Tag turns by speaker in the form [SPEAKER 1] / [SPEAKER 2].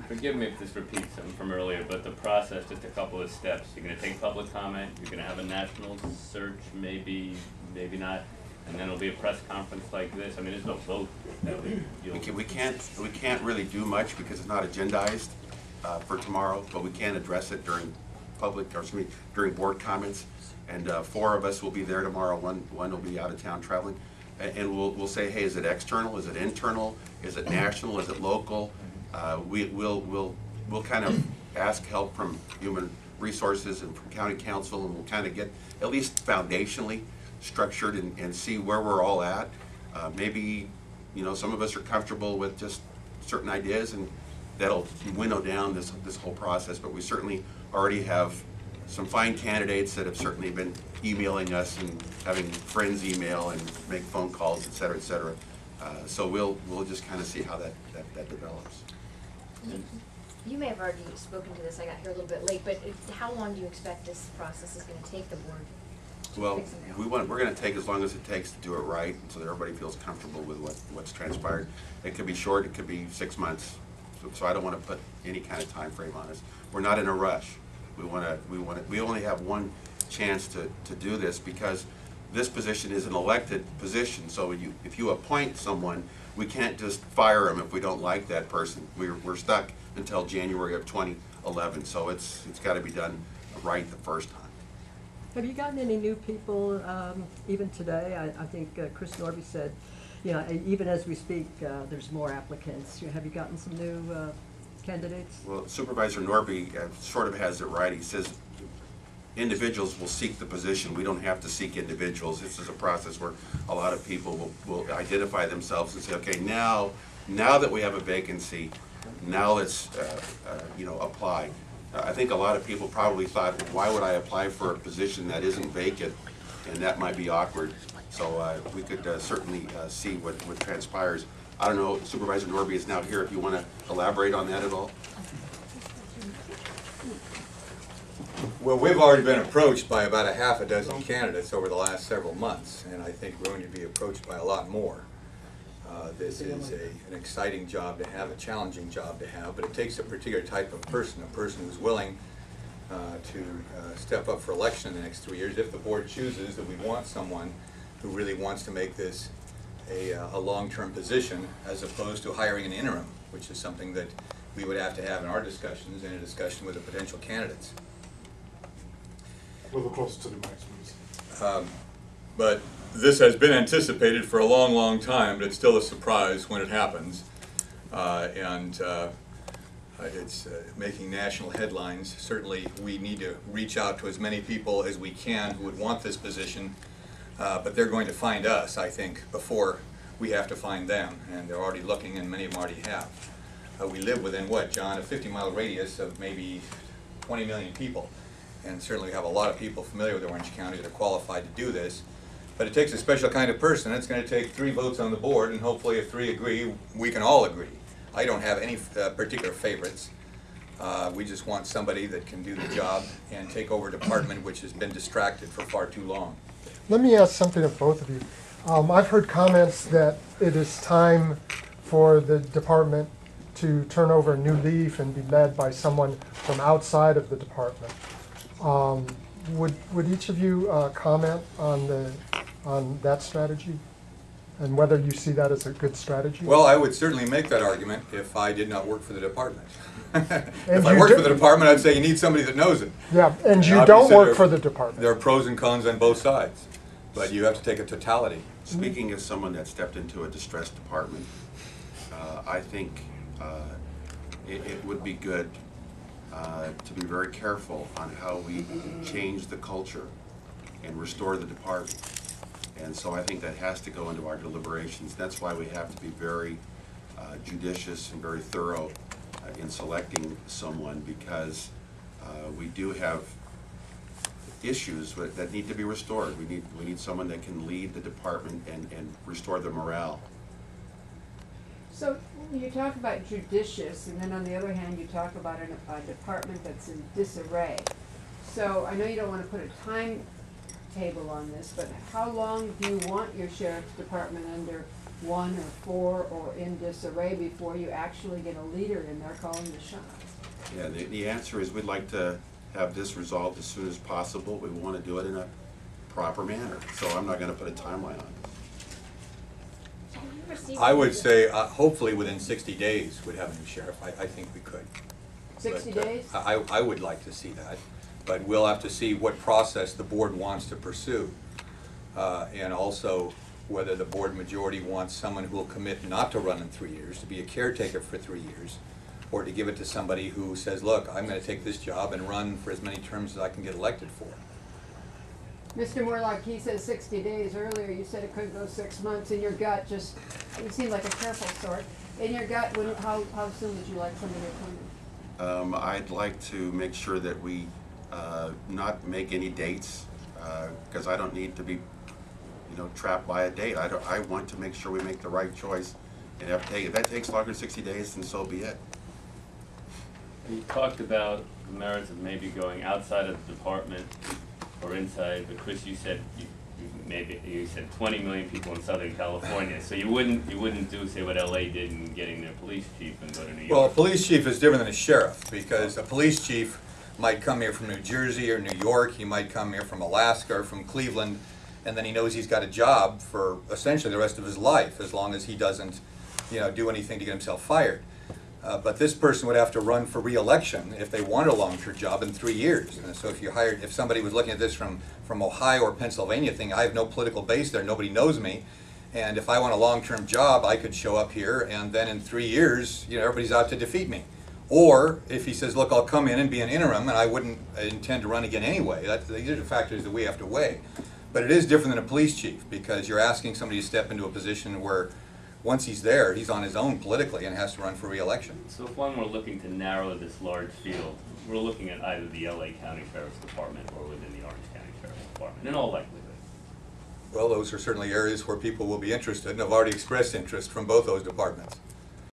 [SPEAKER 1] Forgive me if this repeats something from earlier, but the process, just a couple of steps. You're going to take public comment, you're going to have a national search, maybe, maybe not, and then it'll be a press conference like this. I mean, there's no vote.
[SPEAKER 2] We can't really do much because it's not agendized for tomorrow, but we can address it during public, or excuse me, during board comments. And 4 of us will be there tomorrow. One will be out of town traveling, and we'll say, hey, is it external? Is it internal? Is it national? Is it local? We'll kind of ask help from human resources and from county council, and we'll kind of get at least foundationally structured and see where we're all at. Maybe, you know, some of us are comfortable with just certain ideas, and that'll winnow down this whole process. But we certainly already have some fine candidates that have certainly been emailing us and having friends email and make phone calls, et cetera, et cetera. So we'll just kind of see how that develops.
[SPEAKER 3] You may have already spoken to this, I got here a little bit late, but how long do you expect this process is going to take the board?
[SPEAKER 2] Well, we're going to take as long as it takes to do it right, so that everybody feels comfortable with what's transpired. It could be short, it could be 6 months, so I don't want to put any kind of time frame on us. We're not in a rush. We only have one chance to do this, because this position is an elected position. So if you appoint someone, we can't just fire them if we don't like that person. We're stuck until January of 2011. So it's got to be done right the first time.
[SPEAKER 4] Have you gotten any new people, even today? I think Chris Norby said, you know, even as we speak, there's more applicants. Have you gotten some new candidates?
[SPEAKER 2] Well, Supervisor Norby sort of has it right. He says individuals will seek the position. We don't have to seek individuals. This is a process where a lot of people will identify themselves and say, okay, now that we have a vacancy, now let's you know, apply. I think a lot of people probably thought, why would I apply for a position that isn't vacant? And that might be awkward. So we could certainly see what transpires. I don't know, Supervisor Norby is now here, if you want to elaborate on that at all.
[SPEAKER 5] Well, we've already been approached by about a half a dozen candidates over the last several months, and I think we're going to be approached by a lot more. This is an exciting job to have, a challenging job to have, but it takes a particular type of person, a person who's willing to step up for election in the next 3 years, if the board chooses that we want someone who really wants to make this a long-term position, as opposed to hiring an interim, which is something that we would have to have in our discussions and a discussion with the potential candidates.
[SPEAKER 6] A little closer to the maximums.
[SPEAKER 5] But this has been anticipated for a long, long time, but it's still a surprise when it happens. It's making national headlines. Certainly we need to reach out to as many people as we can who would want this position, but they're going to find us, I think, before we have to find them, and they're already looking, and many of them already have. We live within, what, John, a 50-mile radius of maybe 20 million people. And certainly we have a lot of people familiar with Orange County that are qualified to do this. But it takes a special kind of person. It's going to take 3 votes on the board, and hopefully if 3 agree, we can all agree. I don't have any particular favorites. We just want somebody that can do the job and take over a department which has been distracted for far too long.
[SPEAKER 6] Let me ask something of both of you. I've heard comments that it is time for the department to turn over a new leaf and be led by someone from outside of the department. Would each of you comment on that strategy, and whether you see that as a good strategy?
[SPEAKER 5] Well, I would certainly make that argument if I did not work for the department. If I worked for the department, I'd say you need somebody that knows it.
[SPEAKER 6] Yeah, and you don't work for the department.
[SPEAKER 5] There are pros and cons on both sides, but you have to take a totality.
[SPEAKER 2] Speaking as someone that stepped into a distressed department, I think it would be good to be very careful on how we change the culture and restore the department. And so I think that has to go into our deliberations. That's why we have to be very judicious and very thorough in selecting someone, because we do have issues that need to be restored. We need someone that can lead the department and restore the morale.
[SPEAKER 7] So you talk about judicious, and then on the other hand, you talk about a department that's in disarray. So I know you don't want to put a time table on this, but how long do you want your sheriff's department under one or four or in disarray before you actually get a leader in there calling the shots?
[SPEAKER 2] Yeah, the answer is we'd like to have this resolved as soon as possible. We want to do it in a proper manner, so I'm not going to put a timeline on it.
[SPEAKER 3] Have you received
[SPEAKER 5] I would
[SPEAKER 3] any-
[SPEAKER 5] say, hopefully within 60 days, we'd have a new sheriff. I think we could.
[SPEAKER 7] 60
[SPEAKER 5] But,
[SPEAKER 7] days?
[SPEAKER 5] I would like to see that, but we'll have to see what process the board wants to pursue. And also whether the board majority wants someone who will commit not to run in 3 years, to be a caretaker for 3 years, or to give it to somebody who says, look, I'm gonna take this job and run for as many terms as I can get elected for.
[SPEAKER 7] Mr. Moorlach, he says 60 days. Earlier you said it could go 6 months. In your gut, just, you seem like a careful sort. In your gut, how soon would you like somebody appointed?
[SPEAKER 2] I'd like to make sure that we not make any dates, because I don't need to be, trapped by a date. I want to make sure we make the right choice. And if that takes longer than 60 days, then so be it.
[SPEAKER 1] You talked about the merits of maybe going outside of the department or inside, but Chris, you said you said 20 million people in Southern California, so you wouldn't do, say, what LA did in getting their police chief and go to New York.
[SPEAKER 5] Well, a police chief is different than a sheriff, because a police chief might come here from New Jersey or New York, he might come here from Alaska or from Cleveland, and then he knows he's got a job for essentially the rest of his life, as long as he doesn't, do anything to get himself fired. But this person would have to run for re-election if they wanted a long-term job in 3 years. And so if somebody was looking at this from Ohio or Pennsylvania, thinking, I have no political base there, nobody knows me, and if I want a long-term job, I could show up here, and then in 3 years, everybody's out to defeat me. Or if he says, look, I'll come in and be an interim, and I wouldn't intend to run again anyway. These are the factors that we have to weigh. But it is different than a police chief, because you're asking somebody to step into a position where once he's there, he's on his own politically and has to run for re-election.
[SPEAKER 1] So if one were looking to narrow this large field, we're looking at either the LA County Sheriff's Department or within the Orange County Sheriff's Department, in all likelihood.
[SPEAKER 5] Well, those are certainly areas where people will be interested and have already expressed interest from both those departments.